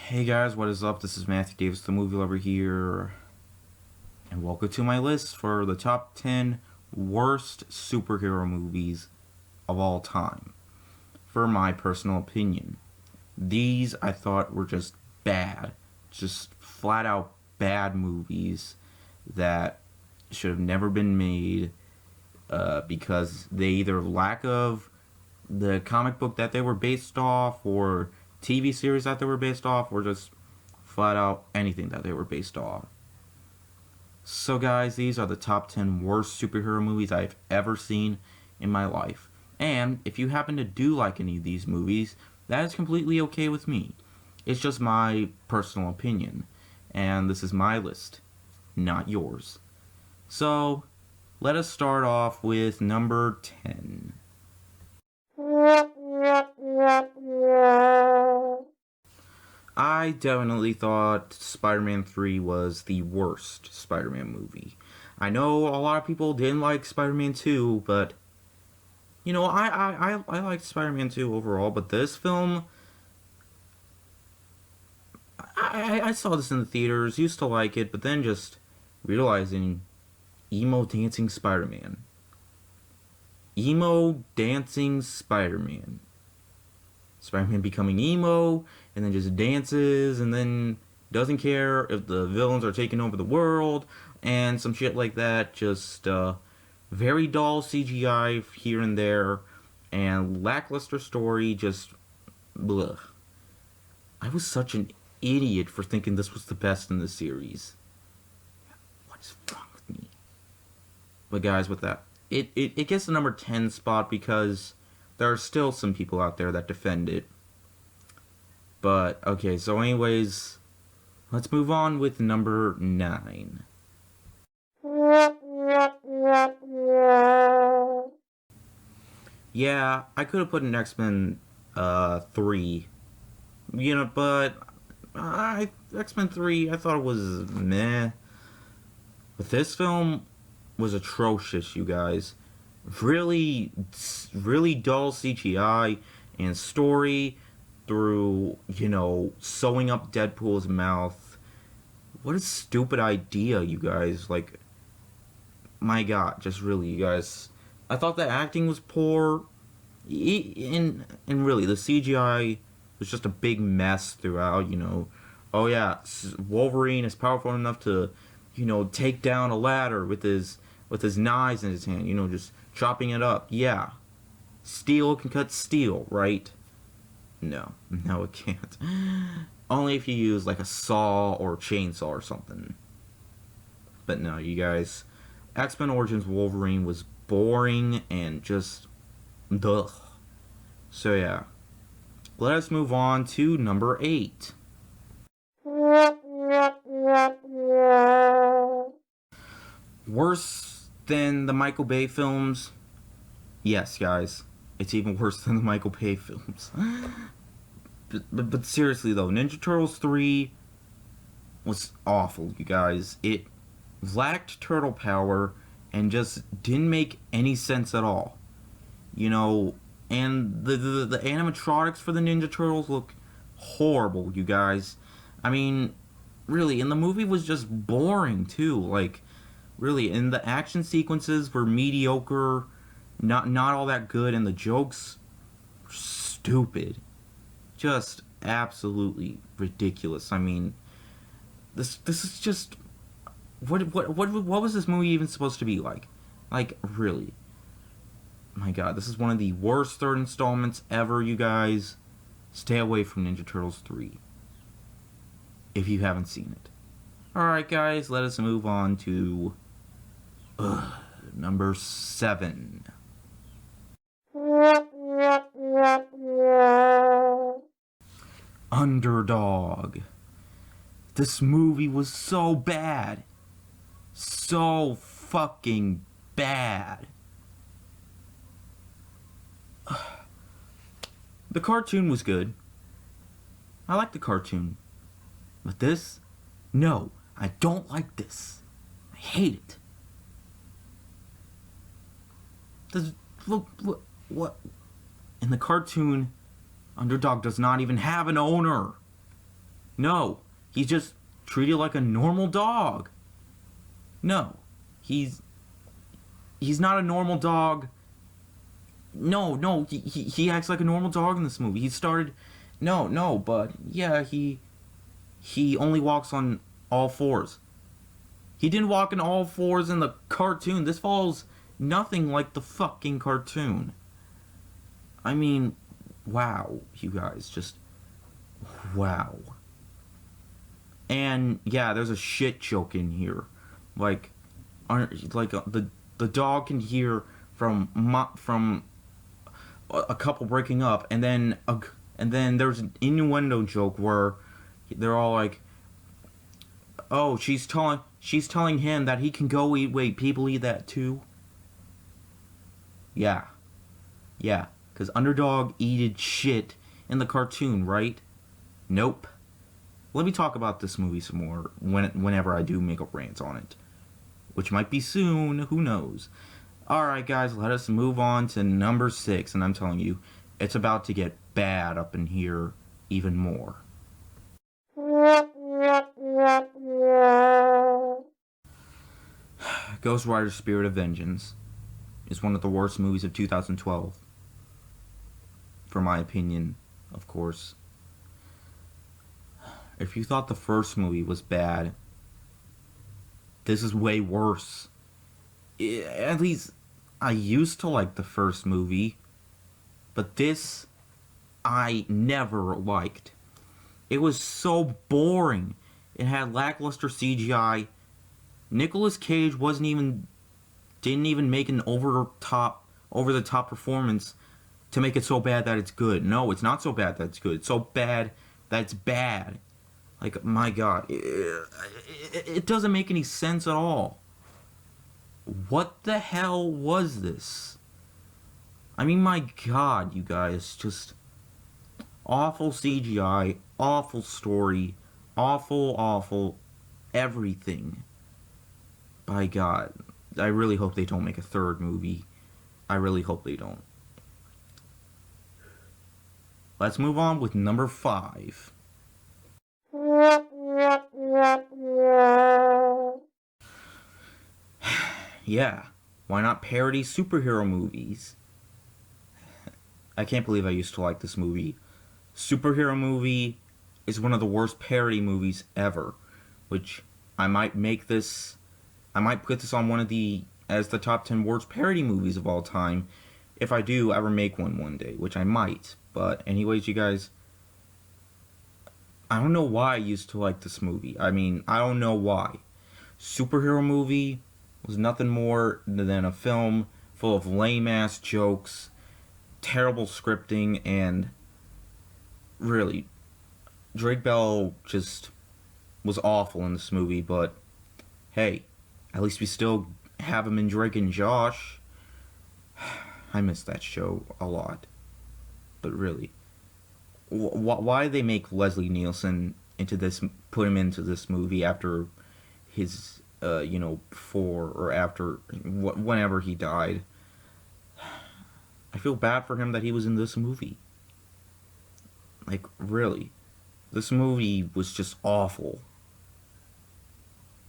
Hey guys, what is up? This is Matthew Davis, the movie lover here, and welcome to my list for the top 10 worst superhero movies of all time. For my personal opinion, these I thought were just bad, just flat out bad movies that should have never been made because they either lack of the comic book that they were based off or TV series that they were based off, or just flat out anything that they were based off. So guys, these are the top 10 worst superhero movies I've ever seen in my life. And if you happen to do like any of these movies, that is completely okay with me. It's just my personal opinion. And this is my list, not yours. So, let us start off with number 10. I definitely thought Spider-Man 3 was the worst Spider-Man movie. I know a lot of people didn't like Spider-Man 2, but I liked Spider-Man 2 overall, but this film, I saw this in the theaters, used to like it, but then just realizing emo dancing Spider-Man. Emo dancing Spider-Man. Spider-Man becoming emo, and then just dances, and then doesn't care if the villains are taking over the world, and some shit like that. Just very dull CGI here and there, and lackluster story, just bleh. I was such an idiot for thinking this was the best in the series. What is wrong with me? But guys, with that, it gets the number 10 spot because there are still some people out there that defend it. But, okay, so anyways, let's move on with number 9. Yeah, I could have put an X-Men 3. But X-Men 3, I thought it was meh. But this film was atrocious, you guys. Really dull CGI and story through, sewing up Deadpool's mouth. What a stupid idea, you guys. Like, my god, just really, you guys. I thought the acting was poor. And really, the CGI was just a big mess throughout, Oh yeah, Wolverine is powerful enough to, take down a ladder with his knives in his hand, just chopping it up. Yeah. Steel can cut steel, right? No, it can't. Only if you use like a saw or a chainsaw or something. But no, you guys, X-Men Origins Wolverine was boring and just ugh. So yeah, let us move on to number 8. Worse than the Michael Bay films? Yes, guys. It's even worse than the Michael Bay films. But seriously, though, Ninja Turtles 3 was awful, you guys. It lacked turtle power and just didn't make any sense at all. And the animatronics for the Ninja Turtles look horrible, you guys. I mean, really, and the movie was just boring, too. Like, really, and the action sequences were mediocre, not all that good, and the jokes were stupid. Just absolutely ridiculous. I mean, this is just what was this movie even supposed to be like? Like, really. My god, this is one of the worst third installments ever, you guys. Stay away from Ninja Turtles 3 if you haven't seen it. Alright, guys, let us move on to number 7. Underdog. This movie was so bad. So fucking bad. The cartoon was good. I like the cartoon. But this? No, I don't like this. I hate it. Look, what? In the cartoon, Underdog does not even have an owner. No, he's just treated like a normal dog. No, he's not a normal dog. No, he acts like a normal dog in this movie. He started, no, but yeah, he only walks on all fours. He didn't walk on all fours in the cartoon. This follows nothing like the fucking cartoon. I mean, wow, you guys, just wow. And yeah, there's a shit joke in here, like the dog can hear from a couple breaking up, and then there's an innuendo joke where they're all like, oh, she's telling him that he can go eat. Wait, people eat that too? Yeah, because Underdog eated shit in the cartoon, right? Nope. Let me talk about this movie some more whenever I do make a rant on it, which might be soon. Who knows? Alright guys, let us move on to number 6, and I'm telling you, it's about to get bad up in here even more. Ghost Rider Spirit of Vengeance is one of the worst movies of 2012. For my opinion, of course. If you thought the first movie was bad, this is way worse. At least I used to like the first movie, but this I never liked. It was so boring. It had lackluster CGI. Nicolas Cage didn't even make an over the top performance to make it so bad that it's good. No, it's not so bad that it's good. It's so bad that it's bad. Like, my God, it doesn't make any sense at all. What the hell was this? I mean, my God, you guys, just awful CGI, awful story, awful everything. By God, I really hope they don't make a third movie. I really hope they don't. Let's move on with number 5. Yeah, why not parody superhero movies? I can't believe I used to like this movie. Superhero movie is one of the worst parody movies ever, which I might put this on as the top 10 worst parody movies of all time, if I do ever make one day, which I might. But anyways, you guys, I don't know why I used to like this movie. I mean, I don't know why. Superhero movie was nothing more than a film full of lame-ass jokes, terrible scripting, and really, Drake Bell just was awful in this movie, but hey, at least we still have him in Drake and Josh. I miss that show a lot. But really, why did they make Leslie Nielsen put him into this movie after his, before or after, whenever he died? I feel bad for him that he was in this movie. Like, really, this movie was just awful.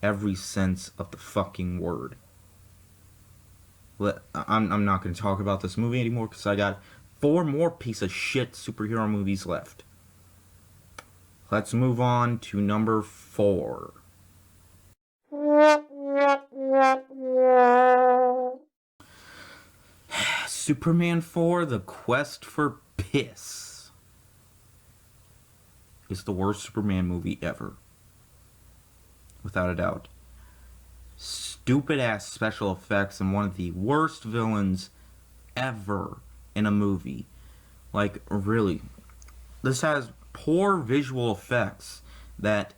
Every sense of the fucking word. I'm not going to talk about this movie anymore because I got 4 more piece of shit superhero movies left. Let's move on to number 4. Superman 4: The Quest for Piss is the worst Superman movie ever. Without a doubt. Stupid ass special effects and one of the worst villains ever in a movie. Like, really. This has poor visual effects that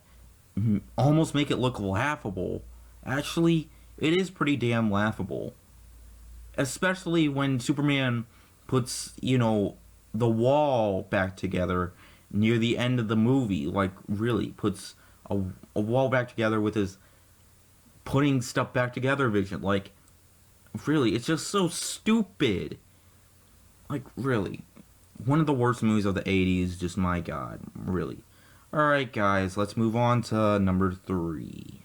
almost make it look laughable. Actually, it is pretty damn laughable. Especially when Superman puts, the wall back together near the end of the movie. Like, really, puts a wall back together with his putting stuff back together vision. Like, really, it's just so stupid. Like, really. One of the worst movies of the 80s, just my God, really. Alright, guys, let's move on to number 3.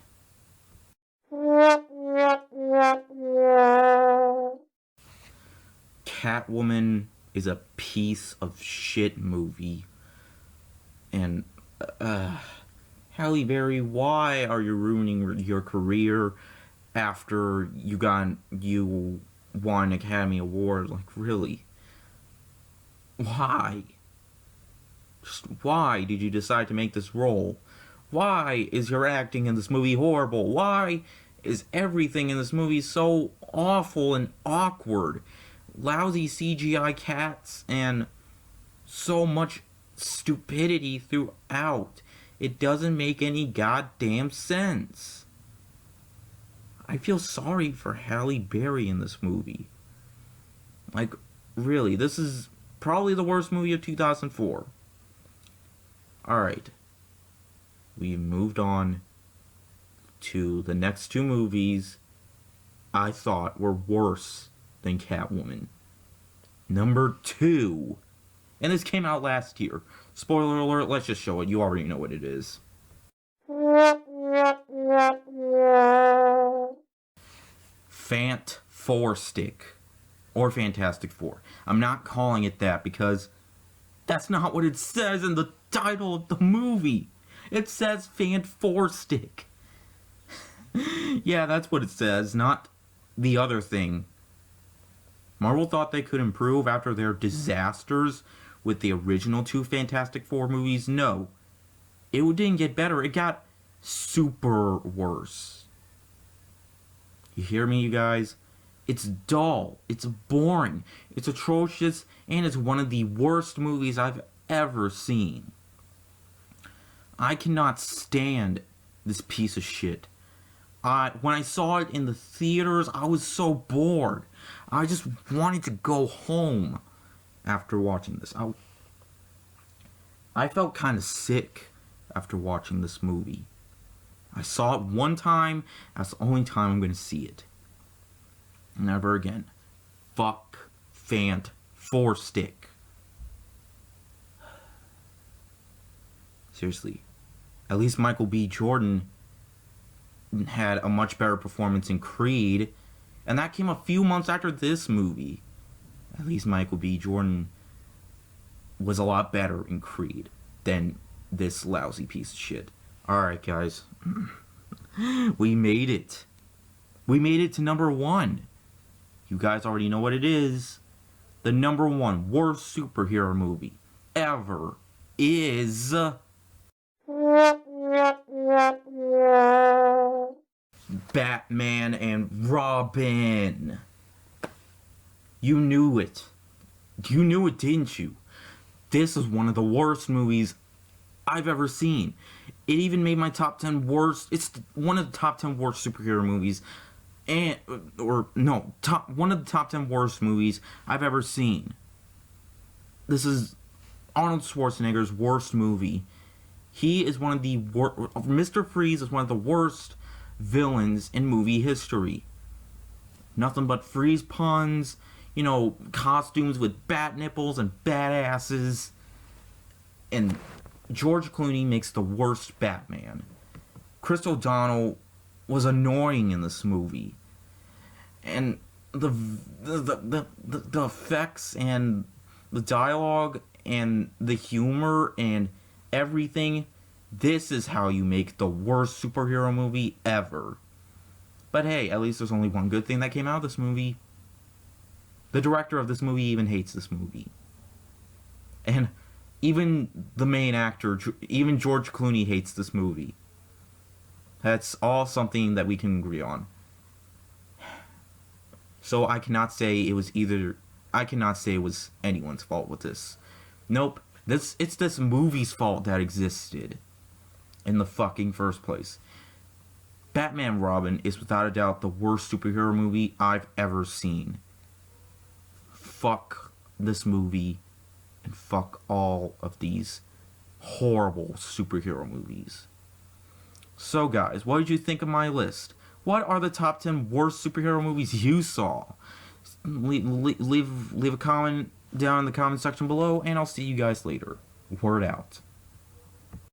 Catwoman is a piece of shit movie. And, Halle Berry, why are you ruining your career after you won an Academy Award? Like, really? Why? Just why did you decide to make this role? Why is your acting in this movie horrible? Why is everything in this movie so awful and awkward? Lousy CGI cats and so much stupidity throughout. It doesn't make any goddamn sense. I feel sorry for Halle Berry in this movie. Like, really, this is probably the worst movie of 2004. Alright. We moved on to the next 2 movies I thought were worse than Catwoman. Number 2. And this came out last year. Spoiler alert, let's just show it. You already know what it is. Fant 4-Stick. Or Fantastic Four. I'm not calling it that because that's not what it says in the title of the movie. It says Fant 4-Stick. Yeah, that's what it says, not the other thing. Marvel thought they could improve after their disasters with the original 2 Fantastic Four movies. No. It didn't get better. It got super worse. You hear me, you guys? It's dull. It's boring. It's atrocious. And it's one of the worst movies I've ever seen. I cannot stand this piece of shit. When I saw it in the theaters, I was so bored. I just wanted to go home after watching this. I felt kind of sick after watching this movie. I saw it one time. That's the only time I'm going to see it. Never again. Fuck Fant 4-Stick. Seriously. At least Michael B. Jordan had a much better performance in Creed. And that came a few months after this movie. At least Michael B. Jordan was a lot better in Creed than this lousy piece of shit. Alright, guys. We made it. We made it to number 1. You guys already know what it is. The number 1 worst superhero movie ever is Batman and Robin. You knew it. You knew it, didn't you? This is one of the worst movies I've ever seen. It even made my top 10 worst. It's one of the top 10 worst superhero movies. One of the top 10 worst movies I've ever seen. This is Arnold Schwarzenegger's worst movie. He is one of the Mr. Freeze is one of the worst villains in movie history. Nothing but freeze puns, costumes with bat nipples and badasses. And George Clooney makes the worst Batman. Chris O'Donnell was annoying in this movie. And the effects and the dialogue and the humor and everything, this is how you make the worst superhero movie ever. But hey, at least there's only one good thing that came out of this movie. The director of this movie even hates this movie. And even the main actor, even George Clooney hates this movie. That's all something that we can agree on. So I cannot say it was anyone's fault with this. Nope. It's this movie's fault that existed in the fucking first place. Batman Robin is without a doubt the worst superhero movie I've ever seen. Fuck this movie and fuck all of these horrible superhero movies. So guys, what did you think of my list? What are the top 10 worst superhero movies you saw? Leave a comment down in the comment section below, and I'll see you guys later. Word out.